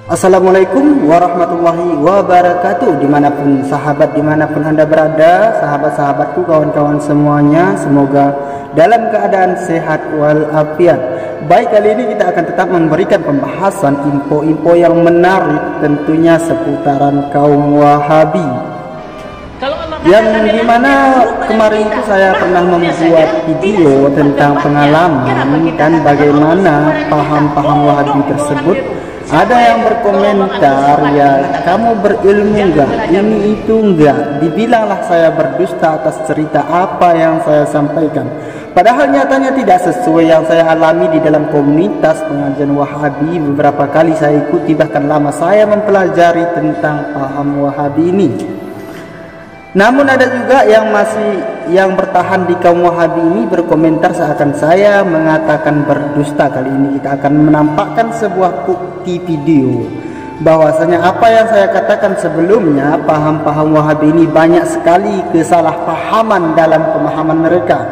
Assalamualaikum warahmatullahi wabarakatuh. Dimanapun anda berada, sahabat-sahabatku, kawan-kawan semuanya, semoga dalam keadaan sehat walafiat. Baik, kali ini kita akan tetap memberikan pembahasan info-info yang menarik, tentunya seputaran kaum Wahabi, yang dimana kemarin itu saya pernah membuat video tentang pengalaman dan bagaimana paham-paham Wahabi tersebut. Ada yang berkomentar, ya kamu berilmu enggak, ini itu enggak, dibilanglah saya berdusta atas cerita apa yang saya sampaikan, padahal nyatanya tidak sesuai yang saya alami di dalam komunitas pengajian Wahabi. Beberapa kali saya ikuti, bahkan lama saya mempelajari tentang paham Wahabi ini. Namun ada juga yang bertahan di kaum Wahabi ini berkomentar seakan saya mengatakan berdusta. Kali ini kita akan menampakkan sebuah bukti video bahwasanya apa yang saya katakan sebelumnya, paham-paham Wahabi ini banyak sekali kesalahpahaman dalam pemahaman mereka.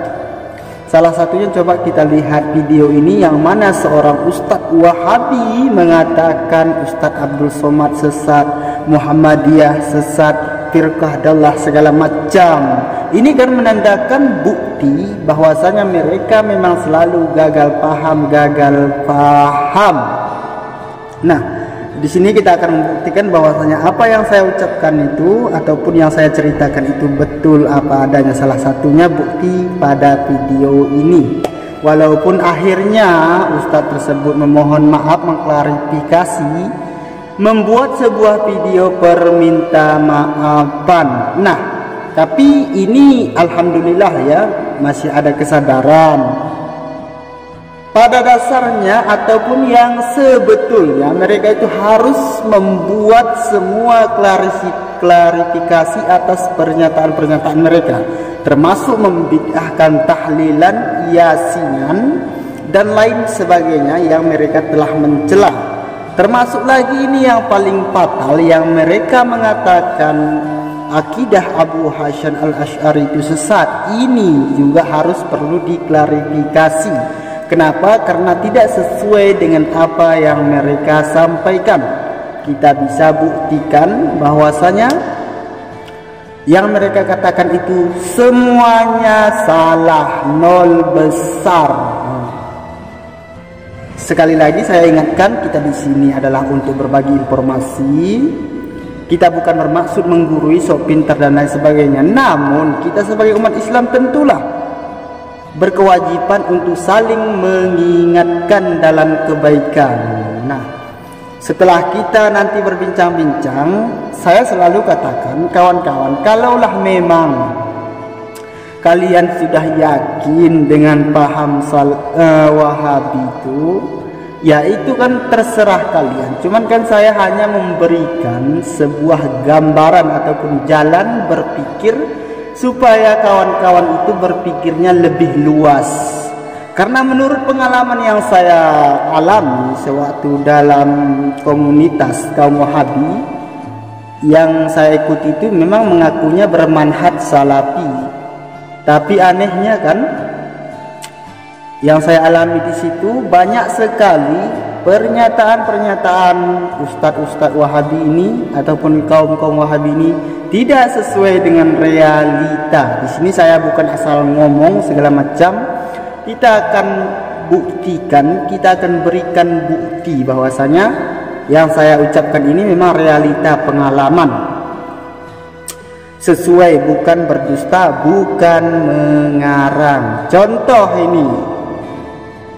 Salah satunya coba kita lihat video ini, yang mana seorang Ustadz Wahabi mengatakan Ustadz Abdul Somad sesat, Muhammadiyah sesat, firqah dallah segala macam. Ini kan menandakan bukti bahwasanya mereka memang selalu gagal paham. Nah, di sini kita akan membuktikan bahwasanya apa yang saya ucapkan itu ataupun yang saya ceritakan itu betul apa adanya. Salah satunya bukti pada video ini. Walaupun akhirnya Ustadz tersebut memohon maaf, mengklarifikasi, membuat sebuah video perminta maafan. Nah, tapi ini alhamdulillah ya, masih ada kesadaran. Pada dasarnya ataupun yang sebetulnya mereka itu harus membuat semua klarifikasi atas pernyataan-pernyataan mereka, termasuk membid'ahkan tahlilan, yasinan dan lain sebagainya yang mereka telah mencela. Termasuk lagi ini yang paling fatal, yang mereka mengatakan akidah Abu Hasyim al-Asy'ari itu sesat. Ini juga harus perlu diklarifikasi. Kenapa? Karena tidak sesuai dengan apa yang mereka sampaikan. Kita bisa buktikan bahwasanya yang mereka katakan itu semuanya salah, nol besar. Sekali lagi saya ingatkan, kita di sini adalah untuk berbagi informasi. Kita bukan bermaksud menggurui, sok pintar dan lain sebagainya. Namun kita sebagai umat Islam tentulah berkewajiban untuk saling mengingatkan dalam kebaikan. Nah, setelah kita nanti berbincang-bincang, saya selalu katakan, kawan-kawan, kalaulah memang kalian sudah yakin dengan paham Wahabi itu, ya itu kan terserah kalian. Cuman kan saya hanya memberikan sebuah gambaran ataupun jalan berpikir supaya kawan-kawan itu berpikirnya lebih luas. Karena menurut pengalaman yang saya alami sewaktu dalam komunitas kaum Wahabi yang saya ikuti itu memang mengakunya bermanhaj salafi. Tapi anehnya kan, yang saya alami di situ banyak sekali pernyataan-pernyataan ustadz-ustadz Wahabi ini ataupun kaum-kaum Wahabi ini tidak sesuai dengan realita. Di sini saya bukan asal ngomong segala macam. Kita akan buktikan, kita akan berikan bukti bahwasanya yang saya ucapkan ini memang realita pengalaman. Sesuai, bukan berdusta, bukan mengarang. Contoh ini,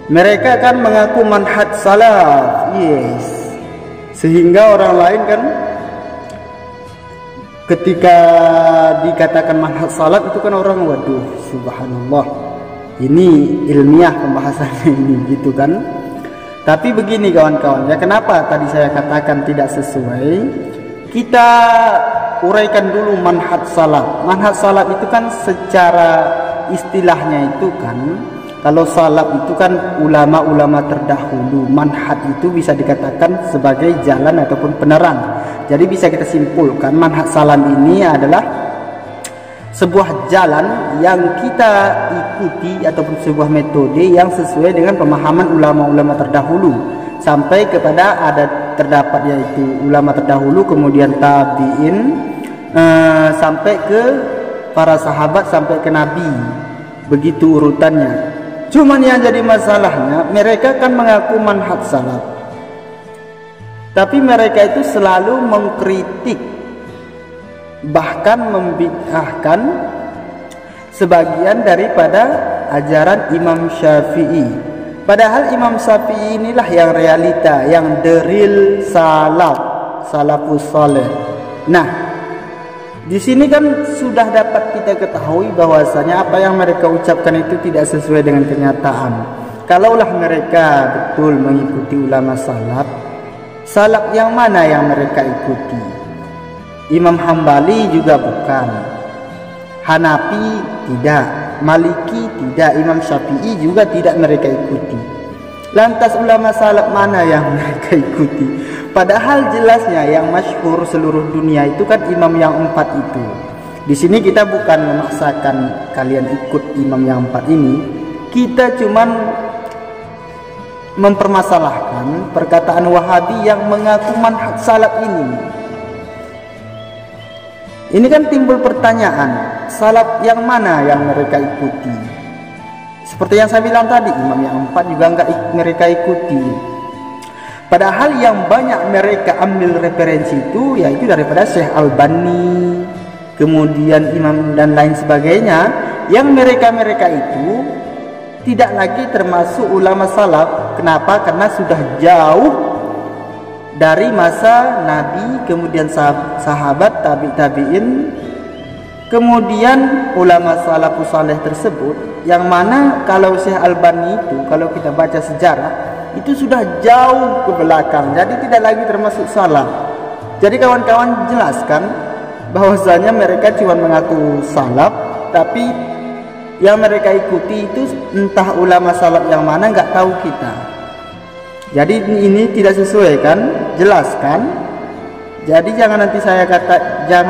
mereka kan mengaku manhaj salaf, yes, sehingga orang lain kan ketika dikatakan manhaj salaf itu kan orang, waduh, subhanallah, ini ilmiah pembahasannya ini, gitu kan. Tapi begini kawan-kawan, ya kenapa tadi saya katakan tidak sesuai? Kita uraikan dulu manhaj salaf. Manhaj salaf itu kan secara istilahnya itu kan, kalau salaf itu kan ulama-ulama terdahulu. Manhaj itu bisa dikatakan sebagai jalan ataupun penerang. Jadi bisa kita simpulkan manhaj salaf ini adalah sebuah jalan yang kita ikuti ataupun sebuah metode yang sesuai dengan pemahaman ulama-ulama terdahulu, sampai kepada ada terdapat yaitu ulama terdahulu, kemudian tabi'in, sampai ke para sahabat, sampai ke Nabi. Begitu urutannya. Cuman yang jadi masalahnya, mereka kan mengaku manhaj salaf, tapi mereka itu selalu mengkritik, bahkan membid'ahkan sebagian daripada ajaran Imam Syafi'i. Padahal Imam Syafi'i inilah yang realita, yang the real salafus saleh. Nah, di sini kan sudah dapat kita ketahui bahwasanya apa yang mereka ucapkan itu tidak sesuai dengan kenyataan. Kalaulah mereka betul mengikuti ulama salaf yang mana yang mereka ikuti? Imam Hambali juga bukan, Hanafi tidak, Maliki tidak, Imam Syafi'i juga tidak mereka ikuti. Lantas ulama salaf mana yang mereka ikuti? Padahal jelasnya yang masyhur seluruh dunia itu kan imam yang 4 itu. Di sini kita bukan memaksakan kalian ikut imam yang 4 ini. Kita cuman mempermasalahkan perkataan Wahabi yang mengaku manhaj salaf ini. Ini kan timbul pertanyaan, salaf yang mana yang mereka ikuti? Seperti yang saya bilang tadi, imam yang 4 juga enggak mereka ikuti. Padahal yang banyak mereka ambil referensi itu yaitu daripada Syekh Albani, kemudian imam dan lain sebagainya, yang mereka itu tidak lagi termasuk ulama salaf. Kenapa? Karena sudah jauh dari masa Nabi, kemudian sahabat, tabi'in, kemudian ulama salafus saleh tersebut, yang mana kalau Syekh Albani itu, kalau kita baca sejarah, itu sudah jauh ke belakang, jadi tidak lagi termasuk salaf. Jadi kawan-kawan jelaskan bahwasanya mereka cuma mengaku salaf, tapi yang mereka ikuti itu entah ulama salaf yang mana nggak tahu kita. Jadi ini tidak sesuai kan? Jelaskan. Jadi jangan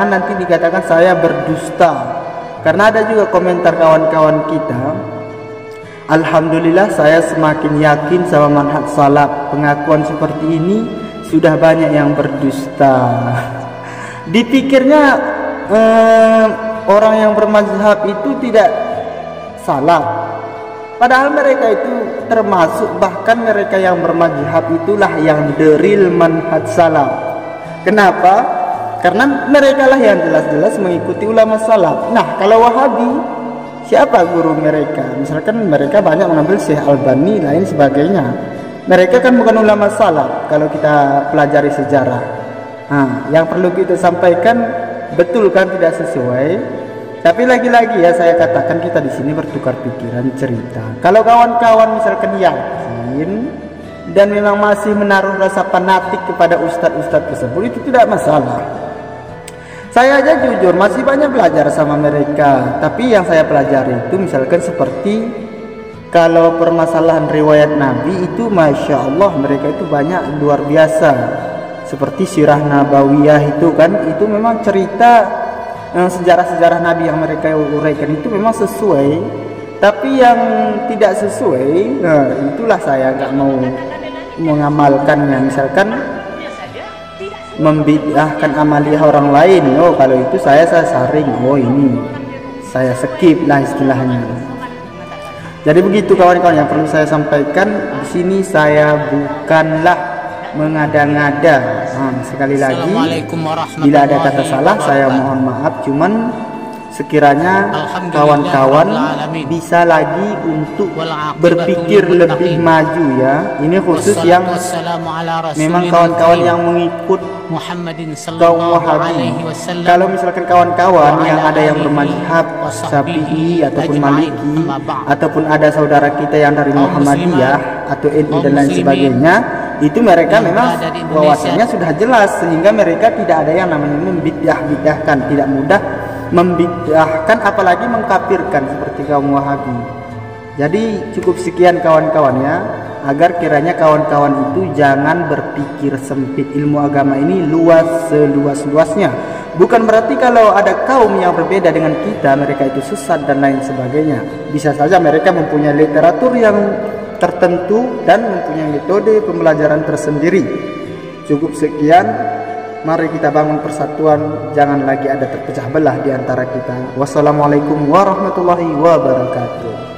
nanti dikatakan saya berdusta. Karena ada juga komentar kawan-kawan kita, alhamdulillah saya semakin yakin sama manhaj salaf. Pengakuan seperti ini sudah banyak yang berdusta. Dipikirnya orang yang bermazhab itu tidak salaf. Padahal mereka itu termasuk, bahkan mereka yang bermazhab itulah yang the real manhaj salaf. Kenapa? Karena mereka lah yang jelas-jelas mengikuti ulama salaf. Nah, kalau Wahabi, siapa guru mereka? Misalkan mereka banyak mengambil Syekh Albani lain sebagainya. Mereka kan bukan ulama salaf kalau kita pelajari sejarah. Nah, yang perlu kita sampaikan, betul kan tidak sesuai. Tapi lagi-lagi ya saya katakan, kita di sini bertukar pikiran, cerita. Kalau kawan-kawan misalkan yakin dan memang masih menaruh rasa fanatik kepada ustadz-ustadz tersebut, itu tidak masalah. Saya aja jujur masih banyak belajar sama mereka, tapi yang saya pelajari itu misalkan seperti kalau permasalahan riwayat Nabi itu, Masya Allah mereka itu banyak, luar biasa. Seperti Sirah Nabawiyah itu kan, itu memang cerita sejarah-sejarah Nabi yang mereka uraikan itu memang sesuai. Tapi yang tidak sesuai, nah itulah saya nggak mau mengamalkannya. Misalkan membid'ahkan amaliyah orang lain, oh kalau itu saya saring, oh ini saya skip lah istilahnya. Jadi begitu kawan-kawan yang perlu saya sampaikan di sini. Saya bukanlah mengada-ngada. Sekali lagi, bila ada kata salah saya mohon maaf. Cuman sekiranya kawan-kawan bisa lagi untuk berpikir lebih maju ya. Ini khusus yang memang kawan-kawan yang mengikut kaum Wahabi. Kalau misalkan kawan-kawan yang ada yang bermazhab Syafi'i ataupun Maliki, ataupun ada saudara kita yang dari Muhammadiyah atau NU dan lain sebagainya, itu mereka memang wawasannya sudah jelas, sehingga mereka tidak ada yang namanya membid'ah-bid'ahkan, tidak mudah membid'ahkan apalagi mengkafirkan seperti kaum Wahabi. Jadi cukup sekian kawan-kawan ya, agar kiranya kawan-kawan itu jangan berpikir sempit. Ilmu agama ini luas seluas-luasnya. Bukan berarti kalau ada kaum yang berbeda dengan kita mereka itu sesat dan lain sebagainya. Bisa saja mereka mempunyai literatur yang tertentu dan mempunyai metode pembelajaran tersendiri. Cukup sekian. Mari kita bangun persatuan, jangan lagi ada terpecah belah di antara kita. Wassalamualaikum warahmatullahi wabarakatuh.